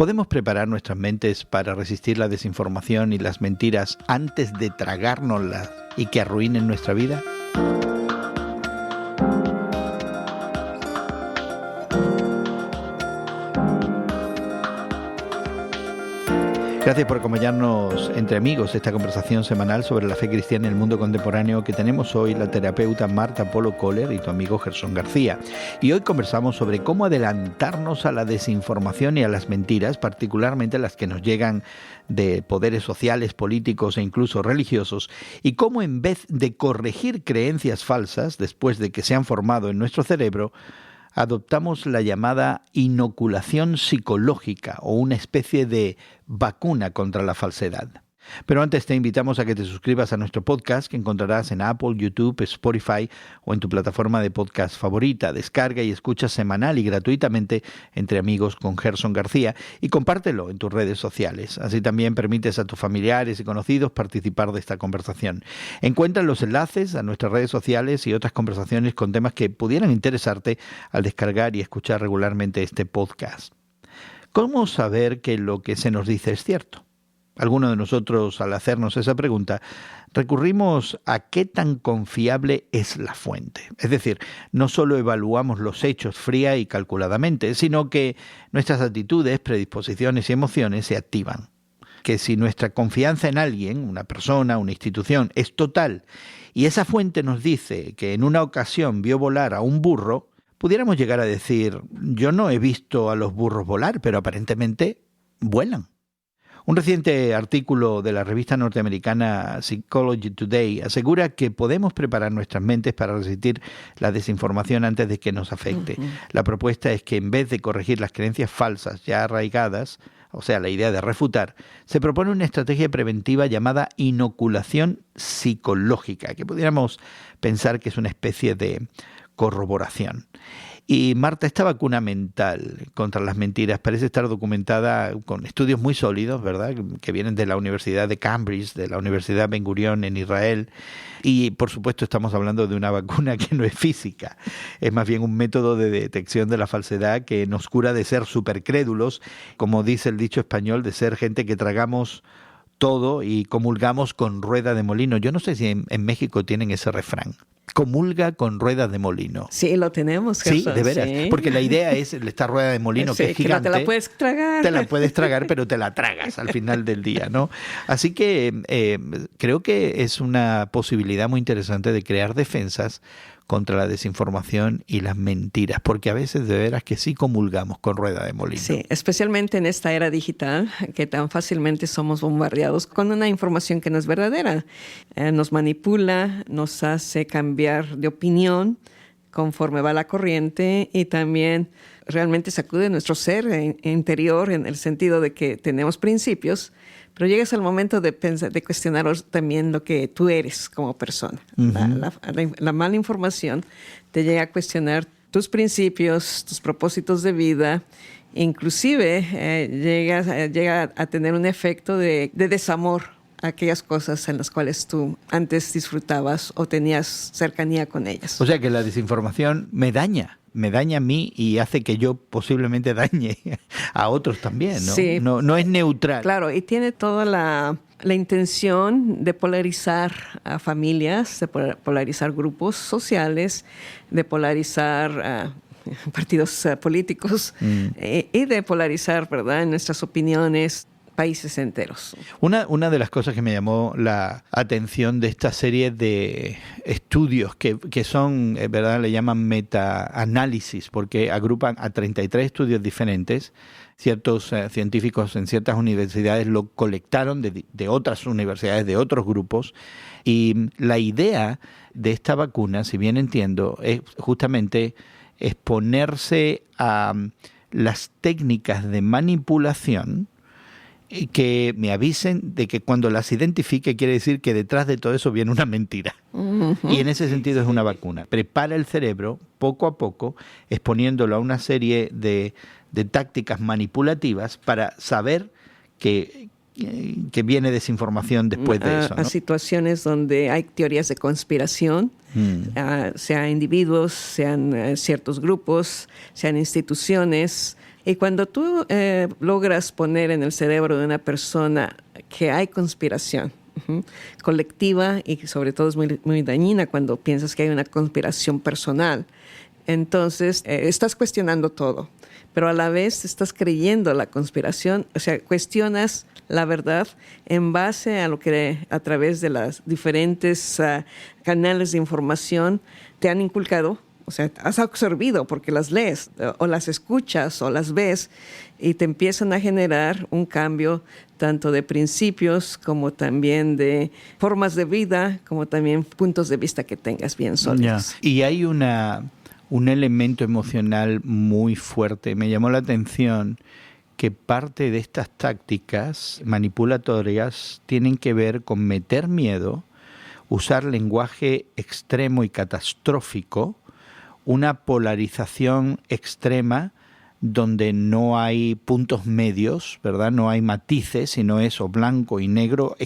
¿Podemos preparar nuestras mentes para resistir la desinformación y las mentiras antes de tragárnoslas y que arruinen nuestra vida? Gracias por acompañarnos entre amigos esta conversación semanal sobre la fe cristiana en el mundo contemporáneo que tenemos hoy la terapeuta Marta Polo Kohler y tu amigo Gerson García. Y hoy conversamos sobre cómo adelantarnos a la desinformación y a las mentiras, particularmente las que nos llegan de poderes sociales, políticos e incluso religiosos, y cómo en vez de corregir creencias falsas después de que se han formado en nuestro cerebro, adoptamos la llamada inoculación psicológica o una especie de vacuna contra la falsedad. Pero antes te invitamos a que te suscribas a nuestro podcast que encontrarás en Apple, YouTube, Spotify o en tu plataforma de podcast favorita. Descarga y escucha semanal y gratuitamente Entre Amigos con Gerson García y compártelo en tus redes sociales. Así también permites a tus familiares y conocidos participar de esta conversación. Encuentra los enlaces a nuestras redes sociales y otras conversaciones con temas que pudieran interesarte al descargar y escuchar regularmente este podcast. ¿Cómo saber que lo que se nos dice es cierto? Algunos de nosotros, al hacernos esa pregunta, recurrimos a qué tan confiable es la fuente. Es decir, no solo evaluamos los hechos fría y calculadamente, sino que nuestras actitudes, predisposiciones y emociones se activan. Que si nuestra confianza en alguien, una persona, una institución, es total, y esa fuente nos dice que en una ocasión vio volar a un burro, pudiéramos llegar a decir, yo no he visto a los burros volar, pero aparentemente vuelan. Un reciente artículo de la revista norteamericana Psychology Today asegura que podemos preparar nuestras mentes para resistir la desinformación antes de que nos afecte. La propuesta es que en vez de corregir las creencias falsas ya arraigadas, o sea, la idea de refutar, se propone una estrategia preventiva llamada inoculación psicológica, que pudiéramos pensar que es una especie de corroboración. Y Marta, esta vacuna mental contra las mentiras parece estar documentada con estudios muy sólidos, ¿verdad?, que vienen de la Universidad de Cambridge, de la Universidad Ben Gurion en Israel. Y, por supuesto, estamos hablando de una vacuna que no es física. Es más bien un método de detección de la falsedad que nos cura de ser supercrédulos, como dice el dicho español, de ser gente que tragamos todo y comulgamos con rueda de molino. Yo no sé si en México tienen ese refrán. Comulga con ruedas de molino. Sí, lo tenemos, Gerson. Sí, de veras. Sí. Porque la idea es esta rueda de molino que es gigante. Que no te la puedes tragar. Te la puedes tragar, pero te la tragas al final del día, ¿no? Así que creo que es una posibilidad muy interesante de crear defensas contra la desinformación y las mentiras, porque a veces de veras que sí comulgamos con rueda de molino. Sí, especialmente en esta era digital, que tan fácilmente somos bombardeados con una información que no es verdadera. Nos manipula, nos hace cambiar de opinión conforme va la corriente y también realmente sacude nuestro ser interior en el sentido de que tenemos principios, pero llegas al momento de pensar, de cuestionar también lo que tú eres como persona. La mala información te llega a cuestionar tus principios, tus propósitos de vida. Inclusive llega a tener un efecto de desamor a aquellas cosas en las cuales tú antes disfrutabas o tenías cercanía con ellas. O sea que la desinformación me daña a mí y hace que yo posiblemente dañe a otros también, ¿no? Sí. No es neutral. Claro, y tiene toda la intención de polarizar a familias, de polarizar grupos sociales, de polarizar partidos políticos y de polarizar, ¿verdad?, en nuestras opiniones países enteros. Una de las cosas que me llamó la atención de esta serie de estudios que son, ¿verdad?, le llaman meta-análisis, porque agrupan a 33 estudios diferentes. Ciertos científicos en ciertas universidades lo colectaron de otras universidades, de otros grupos, y la idea de esta vacuna, si bien entiendo, es justamente exponerse a las técnicas de manipulación que me avisen de que cuando las identifique quiere decir que detrás de todo eso viene una mentira. Y en ese sentido es una vacuna. Prepara el cerebro poco a poco, exponiéndolo a una serie de tácticas manipulativas para saber que viene desinformación después de eso, ¿no? A situaciones donde hay teorías de conspiración, sean individuos, sean ciertos grupos, sean instituciones, Y cuando tú logras poner en el cerebro de una persona que hay conspiración colectiva, y sobre todo es muy, muy dañina cuando piensas que hay una conspiración personal, entonces estás cuestionando todo, pero a la vez estás creyendo la conspiración, o sea, cuestionas la verdad en base a lo que a través de las diferentes canales de información te han inculcado. O sea, has absorbido porque las lees o las escuchas o las ves y te empiezan a generar un cambio tanto de principios como también de formas de vida, como también puntos de vista que tengas bien sólidos. Yeah. Y hay un elemento emocional muy fuerte. Me llamó la atención que parte de estas tácticas manipulatorias tienen que ver con meter miedo, usar lenguaje extremo y catastrófico, una polarización extrema donde no hay puntos medios, ¿verdad? No hay matices, sino es o blanco y negro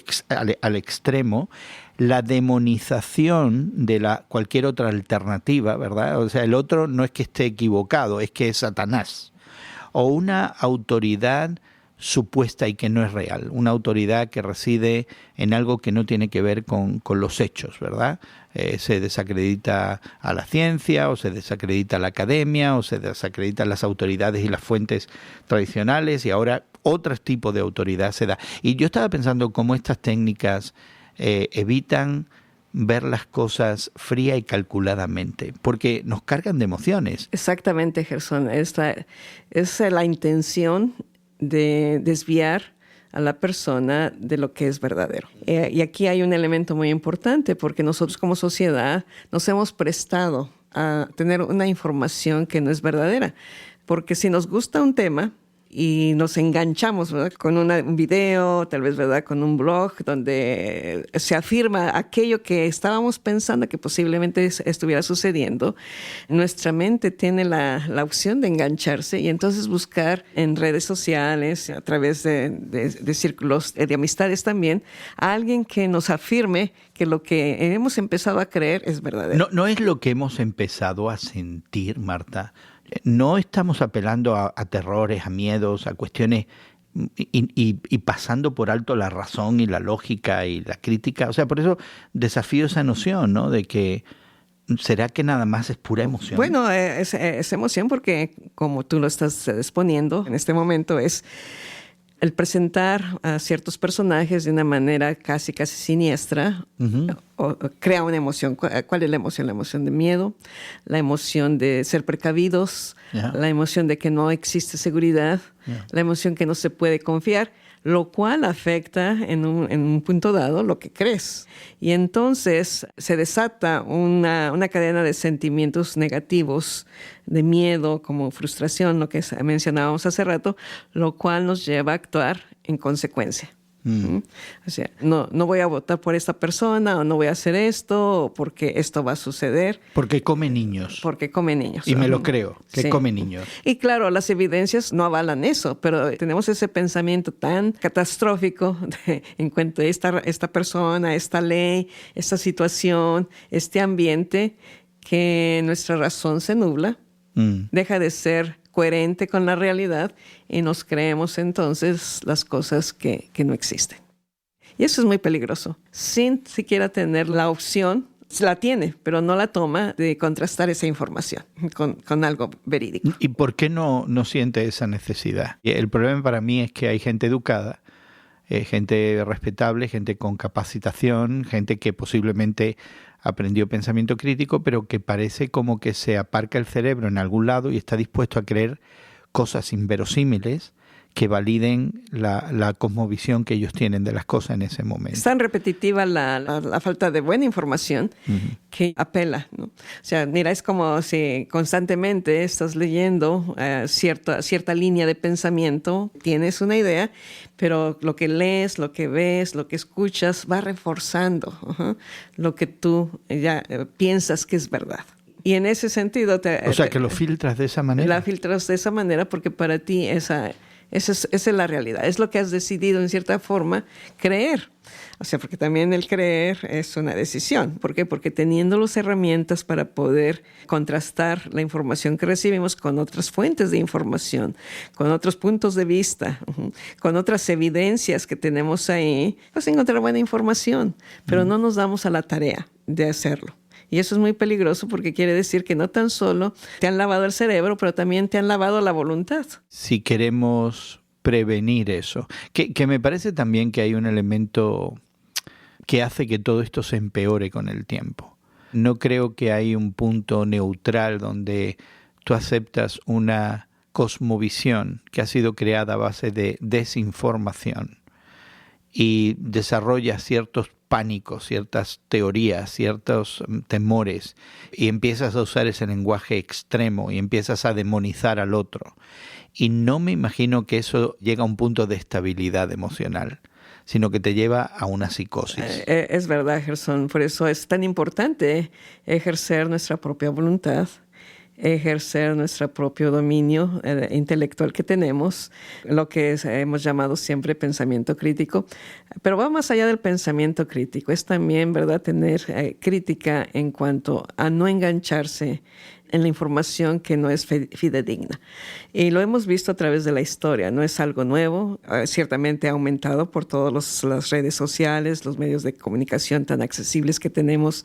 al extremo. La demonización de cualquier otra alternativa, ¿verdad? O sea, el otro no es que esté equivocado, es que es Satanás. O una autoridad supuesta y que no es real, una autoridad que reside en algo que no tiene que ver con los hechos, ¿verdad? Se desacredita a la ciencia, o se desacredita a la academia, o se desacreditan las autoridades y las fuentes tradicionales, y ahora otro tipo de autoridad se da. Y yo estaba pensando cómo estas técnicas evitan ver las cosas fría y calculadamente, porque nos cargan de emociones. Exactamente, Gerson. Esta es la intención de desviar a la persona de lo que es verdadero. Y aquí hay un elemento muy importante, porque nosotros como sociedad nos hemos prestado a tener una información que no es verdadera. Porque si nos gusta un tema y nos enganchamos, ¿verdad?, con un video, tal vez, ¿verdad?, con un blog donde se afirma aquello que estábamos pensando que posiblemente estuviera sucediendo, nuestra mente tiene la opción de engancharse y entonces buscar en redes sociales, a través de círculos de amistades también, a alguien que nos afirme que lo que hemos empezado a creer es verdadero. No es lo que hemos empezado a sentir, Marta. No estamos apelando a terrores, a miedos, a cuestiones y pasando por alto la razón y la lógica y la crítica. O sea, por eso desafío esa noción, ¿no? De que ¿será que nada más es pura emoción? Bueno, es emoción porque, como tú lo estás exponiendo en este momento, es el presentar a ciertos personajes de una manera casi siniestra, o crea una emoción. ¿Cuál es la emoción? La emoción de miedo, la emoción de ser precavidos, la emoción de que no existe seguridad, la emoción que no se puede confiar, lo cual afecta en un punto dado lo que crees. Y entonces se desata una cadena de sentimientos negativos, de miedo, como frustración, lo que mencionábamos hace rato, lo cual nos lleva a actuar en consecuencia. O sea, no voy a votar por esta persona, o no voy a hacer esto, porque esto va a suceder. Porque come niños. Porque come niños. Y me lo creo, que sí. Come niños. Y claro, las evidencias no avalan eso, pero tenemos ese pensamiento tan catastrófico en cuanto a esta persona, esta ley, esta situación, este ambiente, que nuestra razón se nubla, deja de ser coherente con la realidad y nos creemos entonces las cosas que no existen. Y eso es muy peligroso, sin siquiera tener la opción, la tiene, pero no la toma, de contrastar esa información con algo verídico. ¿Y por qué no siente esa necesidad? El problema para mí es que hay gente educada, gente respetable, gente con capacitación, gente que posiblemente aprendió pensamiento crítico, pero que parece como que se aparca el cerebro en algún lado y está dispuesto a creer cosas inverosímiles que validen la cosmovisión que ellos tienen de las cosas en ese momento. Es tan repetitiva la falta de buena información que apela, ¿no? O sea, mira, es como si constantemente estás leyendo cierta línea de pensamiento, tienes una idea, pero lo que lees, lo que ves, lo que escuchas va reforzando lo que tú ya piensas que es verdad. Y en ese sentido... O sea, que lo filtras de esa manera. La filtras de esa manera porque para ti esa Esa es la realidad. Es lo que has decidido, en cierta forma, creer. O sea, porque también el creer es una decisión. ¿Por qué? Porque teniendo las herramientas para poder contrastar la información que recibimos con otras fuentes de información, con otros puntos de vista, con otras evidencias que tenemos ahí, pues encontrar buena información. Pero no nos damos a la tarea de hacerlo. Y eso es muy peligroso porque quiere decir que no tan solo te han lavado el cerebro, pero también te han lavado la voluntad. Si queremos prevenir eso, que me parece también que hay un elemento que hace que todo esto se empeore con el tiempo. No creo que hay un punto neutral donde tú aceptas una cosmovisión que ha sido creada a base de desinformación y desarrollas ciertos pánicos, ciertas teorías, ciertos temores, y empiezas a usar ese lenguaje extremo y empiezas a demonizar al otro. Y no me imagino que eso llega a un punto de estabilidad emocional, sino que te lleva a una psicosis. Es verdad, Gerson. Por eso es tan importante ejercer nuestra propia voluntad, ejercer nuestro propio dominio intelectual que tenemos, lo que hemos llamado siempre pensamiento crítico. Pero va más allá del pensamiento crítico. Es también, ¿verdad?, tener crítica en cuanto a no engancharse en la información que no es fidedigna. Y lo hemos visto a través de la historia, no es algo nuevo, ciertamente ha aumentado por todas las redes sociales, los medios de comunicación tan accesibles que tenemos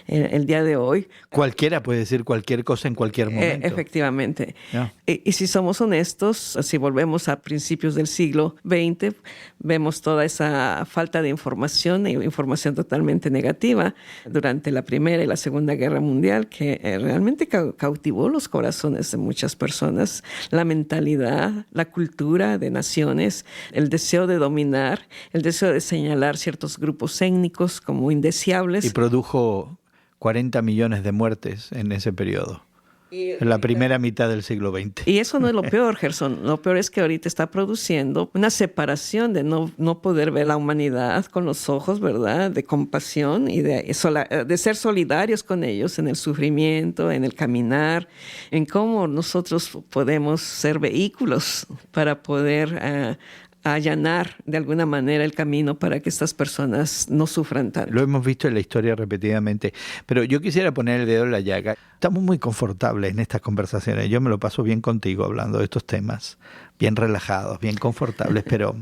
el día de hoy. Cualquiera puede decir cualquier cosa en cualquier momento. Efectivamente. Yeah. Y si somos honestos, si volvemos a principios del siglo XX, vemos toda esa falta de información, información totalmente negativa durante la Primera y la Segunda Guerra Mundial, que realmente cautivó los corazones de muchas personas, la mentalidad, la cultura de naciones, el deseo de dominar, el deseo de señalar ciertos grupos étnicos como indeseables. Y produjo 40 millones de muertes en ese periodo. En la primera mitad del siglo XX. Y eso no es lo peor, Gerson. Lo peor es que ahorita está produciendo una separación de no poder ver la humanidad con los ojos, ¿verdad?, de compasión y de ser solidarios con ellos en el sufrimiento, en el caminar, en cómo nosotros podemos ser vehículos para poder allanar de alguna manera el camino para que estas personas no sufran tanto. Lo hemos visto en la historia repetidamente, pero yo quisiera poner el dedo en la llaga. Estamos muy confortables en estas conversaciones. Yo me lo paso bien contigo hablando de estos temas, bien relajados, bien confortables, pero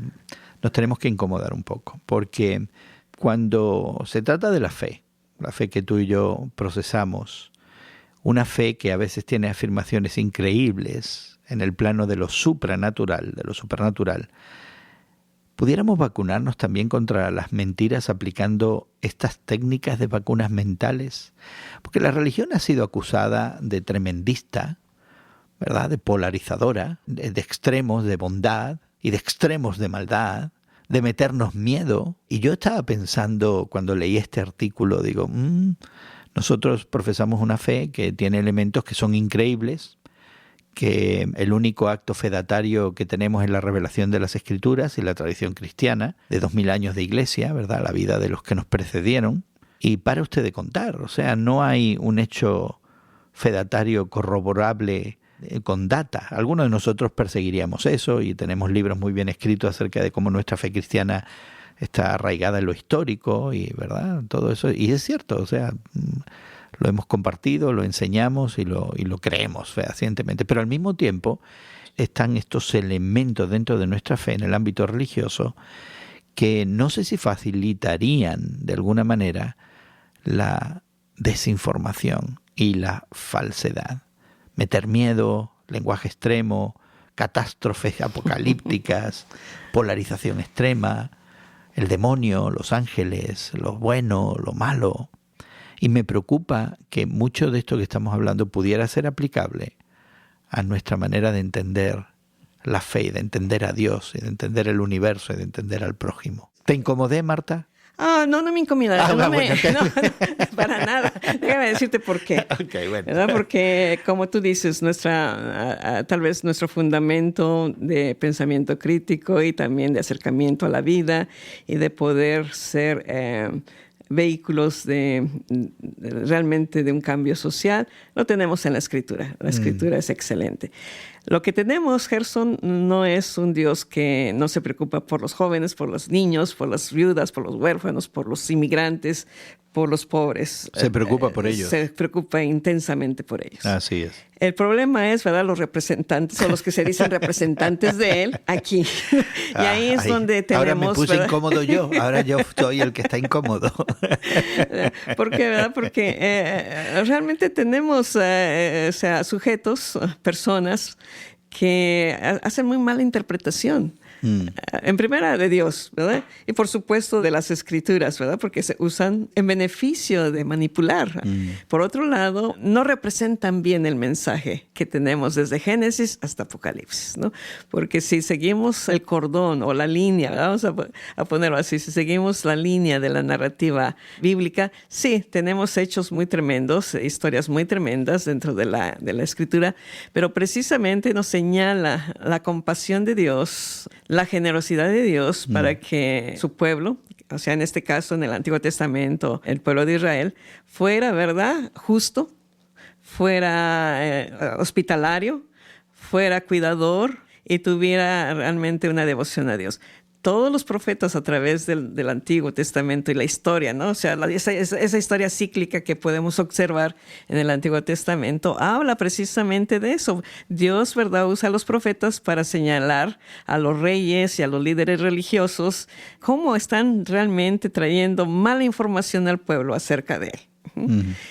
nos tenemos que incomodar un poco, porque cuando se trata de la fe que tú y yo procesamos, una fe que a veces tiene afirmaciones increíbles en el plano de lo supranatural, ¿pudiéramos vacunarnos también contra las mentiras aplicando estas técnicas de vacunas mentales? Porque la religión ha sido acusada de tremendista, ¿verdad?, de polarizadora, de extremos de bondad y de extremos de maldad, de meternos miedo. Y yo estaba pensando cuando leí este artículo, digo, nosotros profesamos una fe que tiene elementos que son increíbles, que el único acto fedatario que tenemos es la revelación de las Escrituras y la tradición cristiana de 2000 años de iglesia, ¿verdad?, la vida de los que nos precedieron. Y para usted de contar, o sea, no hay un hecho fedatario corroborable con data. Algunos de nosotros perseguiríamos eso y tenemos libros muy bien escritos acerca de cómo nuestra fe cristiana está arraigada en lo histórico y, ¿verdad?, todo eso. Y es cierto, o sea, lo hemos compartido, lo enseñamos y lo creemos fehacientemente. Pero al mismo tiempo están estos elementos dentro de nuestra fe en el ámbito religioso que no sé si facilitarían de alguna manera la desinformación y la falsedad. Meter miedo, lenguaje extremo, catástrofes apocalípticas, polarización extrema, el demonio, los ángeles, lo bueno, lo malo. Y me preocupa que mucho de esto que estamos hablando pudiera ser aplicable a nuestra manera de entender la fe y de entender a Dios y de entender el universo y de entender al prójimo. ¿Te incomodé, Marta? No me incomoda. Bueno. No, para nada. Déjame decirte por qué. Okay, bueno. ¿Verdad? Porque, como tú dices, tal vez nuestro fundamento de pensamiento crítico y también de acercamiento a la vida y de poder ser vehículos realmente de un cambio social, lo tenemos en la Escritura. La Escritura es excelente. Lo que tenemos, Gerson, no es un Dios que no se preocupa por los jóvenes, por los niños, por las viudas, por los huérfanos, por los inmigrantes, por los pobres. Se preocupa por ellos. Se preocupa intensamente por ellos. Así es. El problema es, ¿verdad?, los representantes o los que se dicen representantes de él aquí. Y ahí es donde tenemos... Ahora me puse incómodo yo. Ahora yo soy el que está incómodo. ¿Por qué, verdad? Porque realmente tenemos sujetos, personas que hacen muy mala interpretación. En primera de Dios, ¿verdad? Y por supuesto de las Escrituras, ¿verdad? Porque se usan en beneficio de manipular. Por otro lado, no representan bien el mensaje que tenemos desde Génesis hasta Apocalipsis, ¿no? Porque si seguimos el cordón o la línea, vamos a ponerlo así, si seguimos la línea de la narrativa bíblica, sí, tenemos hechos muy tremendos, historias muy tremendas dentro de la Escritura, pero precisamente nos señala la compasión de Dios, la generosidad de Dios para que su pueblo, o sea, en este caso en el Antiguo Testamento, el pueblo de Israel, fuera, ¿verdad?, justo, fuera hospitalario, fuera cuidador y tuviera realmente una devoción a Dios. Todos los profetas a través del Antiguo Testamento y la historia, ¿no? O sea, esa historia cíclica que podemos observar en el Antiguo Testamento habla precisamente de eso. Dios, ¿verdad?, usa a los profetas para señalar a los reyes y a los líderes religiosos cómo están realmente trayendo mala información al pueblo acerca de él.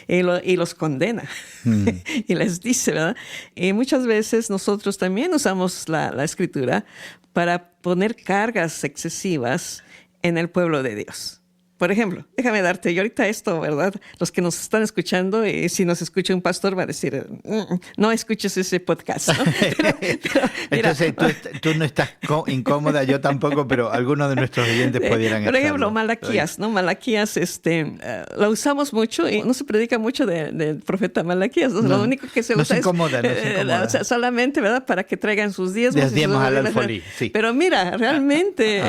Y los condena y les dice, ¿verdad? Y muchas veces nosotros también usamos la Escritura para poner cargas excesivas en el pueblo de Dios. Por ejemplo, déjame darte, y ahorita esto, ¿verdad? Los que nos están escuchando, y si nos escucha un pastor va a decir, no escuches ese podcast, ¿no? Pero, entonces, tú no estás incómoda, yo tampoco, pero algunos de nuestros oyentes pudieran estar. Por ejemplo, Malaquías, ¿no? Malaquías, lo usamos mucho y no se predica mucho del profeta Malaquías, ¿no? Lo único que se usa incomoda, o sea, solamente, ¿verdad?, para que traigan sus diezmos. Diezmos al alfolí, sí. Pero mira, realmente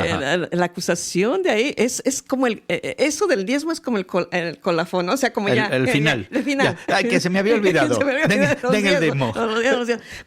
la acusación de ahí es como eso del diezmo es como el colafón, ¿no? O sea, como el final. El final. Ya. Ay, que se me había olvidado. Den el diezmo.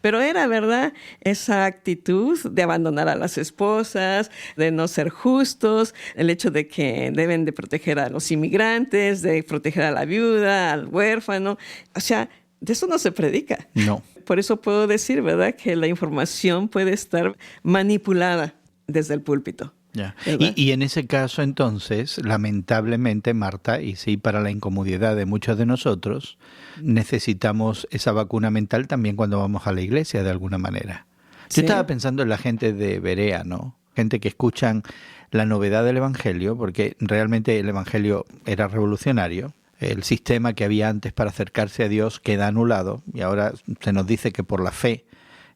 Pero era, ¿verdad?, esa actitud de abandonar a las esposas, de no ser justos, el hecho de que deben de proteger a los inmigrantes, de proteger a la viuda, al huérfano. O sea, de eso no se predica. No. Por eso puedo decir, ¿verdad?, que la información puede estar manipulada desde el púlpito. Ya. Y en ese caso, entonces, lamentablemente, Marta, y sí, para la incomodidad de muchos de nosotros, necesitamos esa vacuna mental también cuando vamos a la iglesia, de alguna manera. Sí. Yo estaba pensando en la gente de Berea, ¿no? Gente que escuchan la novedad del Evangelio, porque realmente el Evangelio era revolucionario. El sistema que había antes para acercarse a Dios queda anulado, y ahora se nos dice que por la fe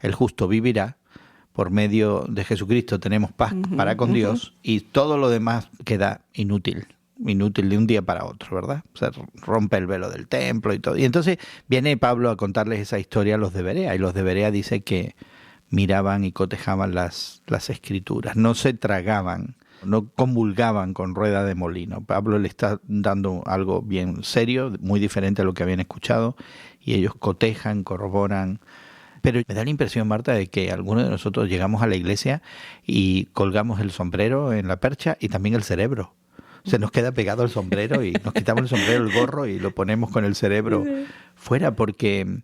el justo vivirá. Por medio de Jesucristo tenemos paz para con Dios y todo lo demás queda inútil de un día para otro, ¿verdad? Se rompe el velo del templo y todo. Y entonces viene Pablo a contarles esa historia a los de Berea, y los de Berea dice que miraban y cotejaban las Escrituras, no se tragaban, no comulgaban con rueda de molino. Pablo le está dando algo bien serio, muy diferente a lo que habían escuchado, y ellos cotejan, corroboran. Pero me da la impresión, Marta, de que algunos de nosotros llegamos a la iglesia y colgamos el sombrero en la percha y también el cerebro. Se nos queda pegado el sombrero y nos quitamos el sombrero, el gorro, y lo ponemos con el cerebro fuera, porque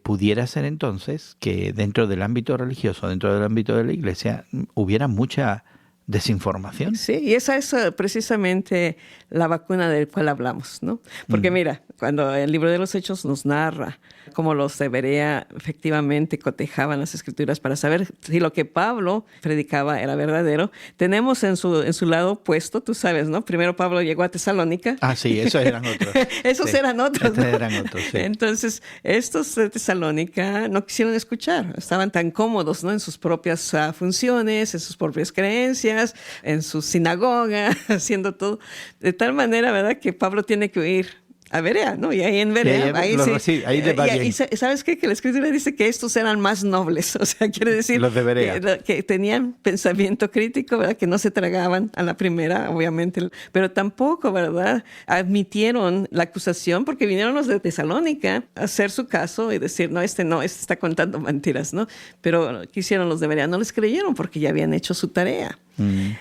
pudiera ser entonces que dentro del ámbito religioso, dentro del ámbito de la iglesia, hubiera mucha desinformación. Sí, y esa es precisamente la vacuna del cual hablamos, ¿no? Porque mira, cuando el libro de los Hechos nos narra cómo los de Berea efectivamente cotejaban las Escrituras para saber si lo que Pablo predicaba era verdadero, tenemos en su lado opuesto, tú sabes, ¿no? Primero Pablo llegó a Tesalónica. Ah, sí, esos eran otros. Esos eran otros, ¿no? Eran otros, sí. Entonces, estos de Tesalónica no quisieron escuchar, estaban tan cómodos, ¿no?, en sus propias funciones, en sus propias creencias, en su sinagoga, haciendo todo. De tal manera, ¿verdad?, que Pablo tiene que huir a Berea, ¿no? Y ahí en Berea, ahí les va bien. Y ¿sabes qué? Que la Escritura dice que estos eran más nobles, o sea, quiere decir los de Berea. Que tenían pensamiento crítico, ¿verdad? Que no se tragaban a la primera, obviamente, pero tampoco, ¿verdad? Admitieron la acusación porque vinieron los de Tesalónica a hacer su caso y decir, no, este está contando mentiras, ¿no? Pero ¿qué hicieron los de Berea? No les creyeron porque ya habían hecho su tarea.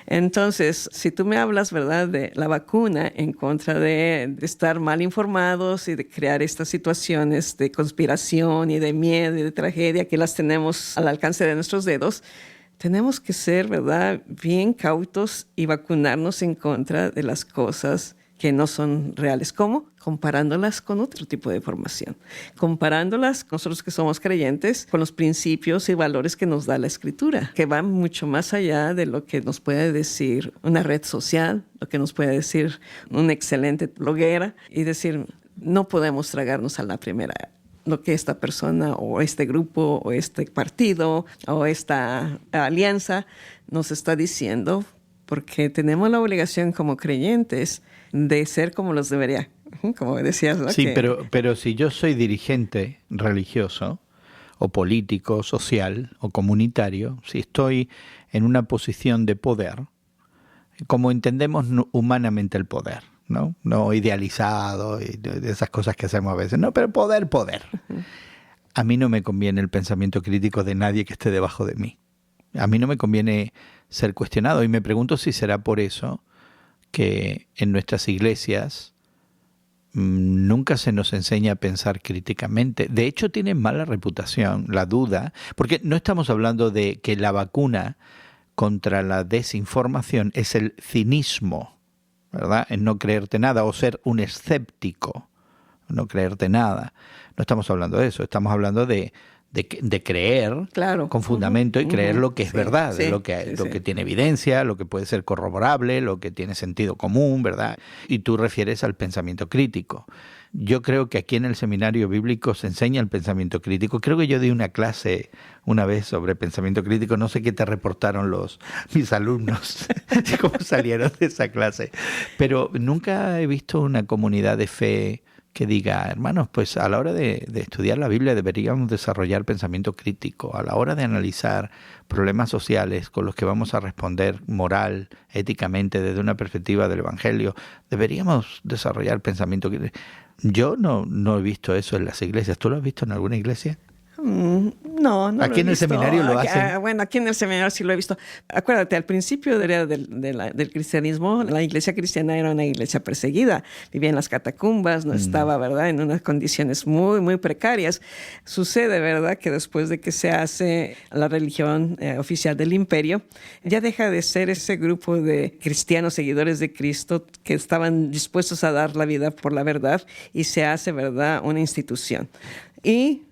Entonces, si tú me hablas, ¿verdad?, de la vacuna en contra de estar mal informados y de crear estas situaciones de conspiración y de miedo y de tragedia que las tenemos al alcance de nuestros dedos, tenemos que ser, ¿verdad?, bien cautos y vacunarnos en contra de las cosas que no son reales. ¿Cómo? Comparándolas con otro tipo de información. Comparándolas, nosotros que somos creyentes, con los principios y valores que nos da la Escritura, que van mucho más allá de lo que nos puede decir una red social, lo que nos puede decir una excelente bloguera, y decir, no podemos tragarnos a la primera lo que esta persona o este grupo o este partido o esta alianza nos está diciendo, porque tenemos la obligación como creyentes de ser como los debería, como decías, ¿no? Sí, pero si yo soy dirigente religioso o político, social o comunitario, si estoy en una posición de poder, como entendemos humanamente el poder, no idealizado y de esas cosas que hacemos a veces, no, pero poder. A mí no me conviene el pensamiento crítico de nadie que esté debajo de mí. A mí no me conviene ser cuestionado, y me pregunto si será por eso que en nuestras iglesias nunca se nos enseña a pensar críticamente. De hecho, tiene mala reputación la duda, porque no estamos hablando de que la vacuna contra la desinformación es el cinismo, ¿verdad?, en no creerte nada, o ser un escéptico, no creerte nada. No estamos hablando de eso, estamos hablando de creer, claro, con fundamento, y creer lo que es verdad, lo que tiene evidencia, lo que puede ser corroborable, lo que tiene sentido común, ¿verdad? Y tú refieres al pensamiento crítico. Yo creo que aquí en el seminario bíblico se enseña el pensamiento crítico. Creo que yo di una clase una vez sobre pensamiento crítico. No sé qué te reportaron mis alumnos, cómo salieron de esa clase. Pero nunca he visto una comunidad de fe que diga, hermanos, pues a la hora de estudiar la Biblia deberíamos desarrollar pensamiento crítico. A la hora de analizar problemas sociales con los que vamos a responder moral, éticamente, desde una perspectiva del Evangelio, deberíamos desarrollar pensamiento crítico. Yo no he visto eso en las iglesias. ¿Tú lo has visto en alguna iglesia? No aquí en el seminario lo hacen. Bueno, aquí en el seminario sí lo he visto. Acuérdate, al principio del cristianismo, la iglesia cristiana era una iglesia perseguida. Vivía en las catacumbas, no estaba, ¿verdad?, en unas condiciones muy, muy precarias. Sucede, ¿verdad?, que después de que se hace la religión oficial del imperio, ya deja de ser ese grupo de cristianos seguidores de Cristo que estaban dispuestos a dar la vida por la verdad, y se hace, ¿verdad?, una institución. Y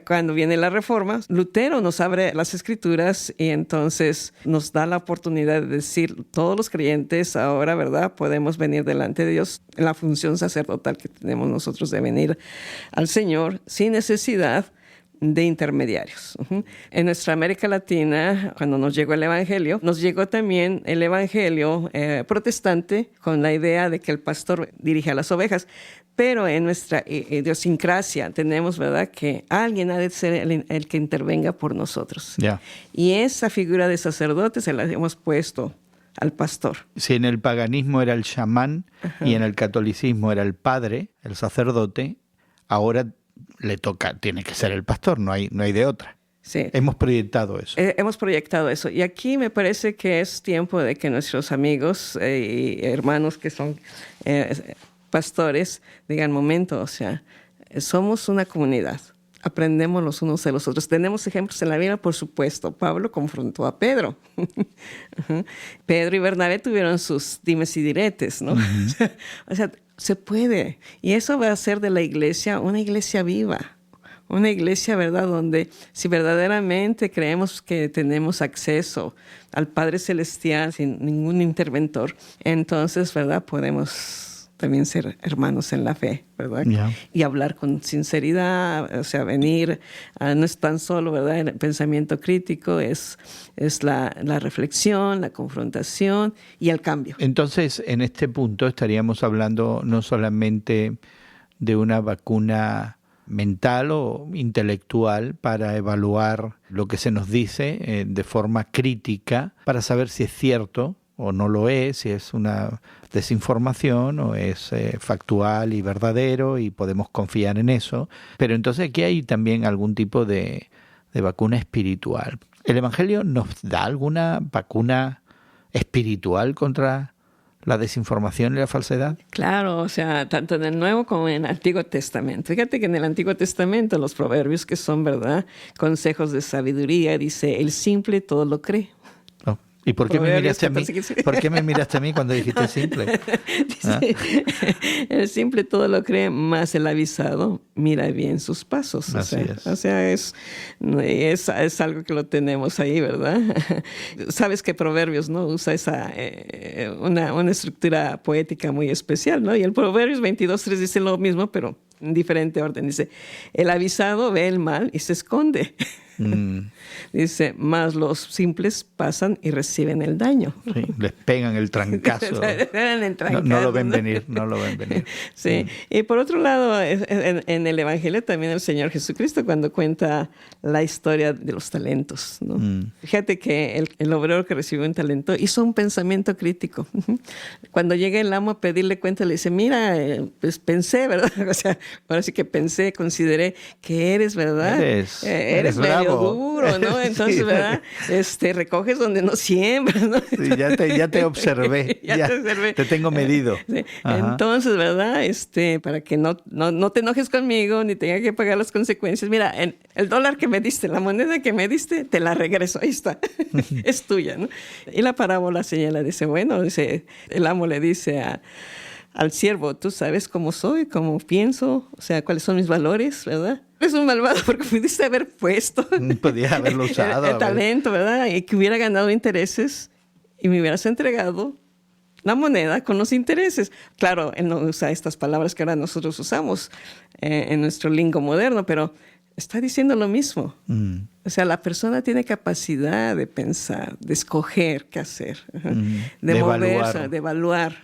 cuando viene la Reforma, Lutero nos abre las Escrituras y entonces nos da la oportunidad de decir, todos los creyentes ahora, ¿verdad?, podemos venir delante de Dios en la función sacerdotal que tenemos nosotros de venir al Señor sin necesidad de intermediarios. En nuestra América Latina, cuando nos llegó el Evangelio, nos llegó también el Evangelio protestante con la idea de que el pastor dirige a las ovejas. Pero en nuestra idiosincrasia tenemos, ¿verdad?, que alguien ha de ser el que intervenga por nosotros. Yeah. Y esa figura de sacerdote se la hemos puesto al pastor. Si en el paganismo era el chamán, y en el catolicismo era el padre, el sacerdote, ahora tiene que ser el pastor, no hay de otra. Sí. Hemos proyectado eso. Hemos proyectado eso. Y aquí me parece que es tiempo de que nuestros amigos y hermanos que son pastores digan, momento, o sea, somos una comunidad. Aprendemos los unos de los otros. Tenemos ejemplos en la Biblia, por supuesto. Pablo confrontó a Pedro. Pedro y Bernabé tuvieron sus dimes y diretes, ¿no? O sea, se puede. Y eso va a hacer de la iglesia una iglesia viva. Una iglesia, ¿verdad?, donde si verdaderamente creemos que tenemos acceso al Padre Celestial sin ningún interventor, entonces, ¿verdad?, podemos también ser hermanos en la fe, ¿verdad? Yeah. Y hablar con sinceridad, o sea, venir, no es tan solo, ¿verdad?, el pensamiento crítico, es la reflexión, la confrontación y el cambio. Entonces, en este punto estaríamos hablando no solamente de una vacuna mental o intelectual para evaluar lo que se nos dice de forma crítica, para saber si es cierto o no lo es, si es una desinformación o es factual y verdadero y podemos confiar en eso. Pero entonces aquí hay también algún tipo de vacuna espiritual. ¿El Evangelio nos da alguna vacuna espiritual contra la desinformación y la falsedad? Claro, o sea, tanto en el Nuevo como en el Antiguo Testamento. Fíjate que en el Antiguo Testamento los proverbios que son, ¿verdad?, consejos de sabiduría, dice, el simple todo lo cree. Oh. ¿Y por qué me miraste a mí? 14:15. ¿Por qué me miraste a mí cuando dijiste simple? Dice, el simple todo lo cree, más el avisado mira bien sus pasos. Así es. O sea, es algo que lo tenemos ahí, ¿verdad? Sabes que Proverbios, ¿no?, usa una estructura poética muy especial, ¿no? Y el Proverbios 22:3 dice lo mismo, pero en diferente orden. Dice, el avisado ve el mal y se esconde. Dice, más los simples pasan y reciben el daño. Sí, les pegan el trancazo. No lo ven venir, no lo ven venir. Sí, y por otro lado, en el Evangelio también el Señor Jesucristo cuando cuenta la historia de los talentos, ¿no? Fíjate que el obrero que recibió un talento hizo un pensamiento crítico. Cuando llega el amo a pedirle cuenta, le dice, mira, pues pensé, ¿verdad? O sea, ahora sí que pensé, consideré que eres, ¿verdad? Eres medio duro, ¿no? Entonces, sí, ¿verdad? Recoges donde no siembras, ¿no? Sí, ya te observé. ya te observé. Te tengo medido. Sí. Entonces, ¿verdad? Para que no te enojes conmigo ni tenga que pagar las consecuencias. Mira, el dólar que me diste, la moneda que me diste, te la regreso. Ahí está. Es tuya, ¿no? Y la parábola señala, dice, el amo le dice al siervo, tú sabes cómo soy, cómo pienso, o sea, cuáles son mis valores, ¿verdad? Es un malvado porque pudiste haber puesto podía haberlo usado, el talento, ¿verdad? Y que hubiera ganado intereses y me hubieras entregado la moneda con los intereses. Claro, él no usa estas palabras que ahora nosotros usamos en nuestro lingo moderno, pero está diciendo lo mismo. O sea, la persona tiene capacidad de pensar, de escoger qué hacer, de moverse, de evaluar,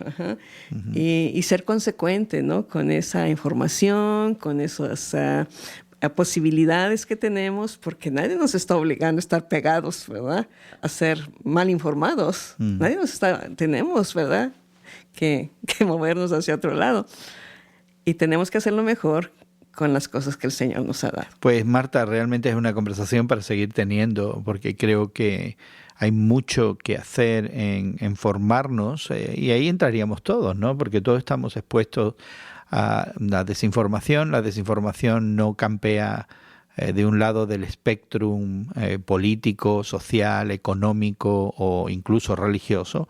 y ser consecuente, ¿no?, con esa información, con esas posibilidades que tenemos, porque nadie nos está obligando a estar pegados, ¿verdad?, a ser mal informados. Nadie tenemos, ¿verdad?, que movernos hacia otro lado. Y tenemos que hacerlo mejor con las cosas que el Señor nos ha dado. Pues Marta, realmente es una conversación para seguir teniendo, porque creo que hay mucho que hacer en formarnos, y ahí entraríamos todos, ¿no? Porque todos estamos expuestos a la desinformación. La desinformación no campea de un lado del espectrum político, social, económico o incluso religioso.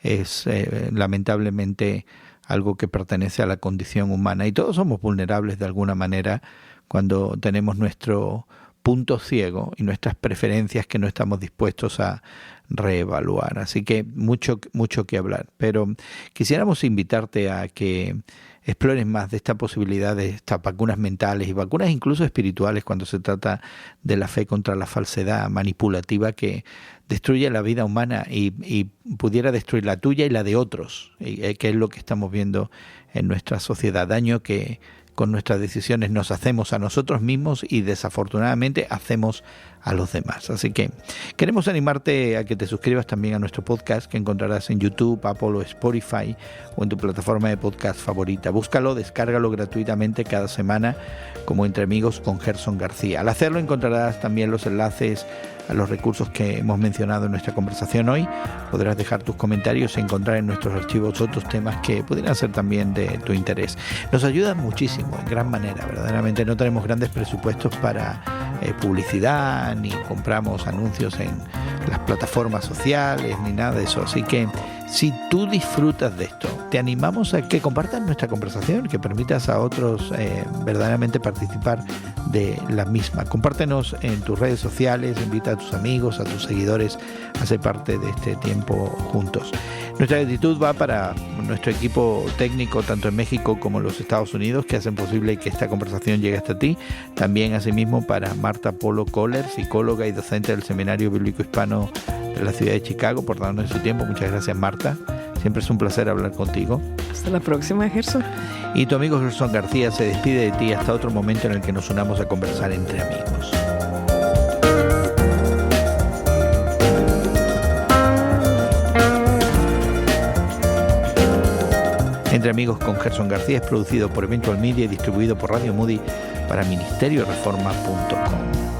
Es lamentablemente algo que pertenece a la condición humana, y todos somos vulnerables de alguna manera cuando tenemos nuestro punto ciego y nuestras preferencias que no estamos dispuestos a reevaluar. Así que mucho que hablar, pero quisiéramos invitarte a que explores más de esta posibilidad de estas vacunas mentales y vacunas incluso espirituales cuando se trata de la fe contra la falsedad manipulativa que destruye la vida humana y pudiera destruir la tuya y la de otros, que es lo que estamos viendo en nuestra sociedad, daño que con nuestras decisiones nos hacemos a nosotros mismos y desafortunadamente hacemos a los demás. Así que queremos animarte a que te suscribas también a nuestro podcast, que encontrarás en YouTube, Apple o Spotify o en tu plataforma de podcast favorita. Búscalo, descárgalo gratuitamente cada semana como Entre Amigos con Gerson García. Al hacerlo encontrarás también los enlaces a los recursos que hemos mencionado en nuestra conversación hoy. Podrás dejar tus comentarios y encontrar en nuestros archivos otros temas que pudieran ser también de tu interés. Nos ayudan muchísimo, en gran manera. Verdaderamente no tenemos grandes presupuestos para publicidad, ni compramos anuncios en las plataformas sociales, ni nada de eso. Así que si tú disfrutas de esto, te animamos a que compartas nuestra conversación, que permitas a otros verdaderamente participar de la misma. Compártenos en tus redes sociales, invita a tus amigos, a tus seguidores a ser parte de este tiempo juntos. Nuestra gratitud va para nuestro equipo técnico, tanto en México como en los Estados Unidos, que hacen posible que esta conversación llegue hasta ti. También, asimismo, para Marta Polo Kohler, psicóloga y docente del Seminario Bíblico Hispano de la ciudad de Chicago, por darnos su tiempo. Muchas gracias, Marta. Siempre es un placer hablar contigo. Hasta la próxima, Gerson. Y tu amigo Gerson García se despide de ti hasta otro momento en el que nos unamos a conversar entre amigos. Entre Amigos con Gerson García es producido por Eventual Media y distribuido por Radio Moody para ministerioreforma.com.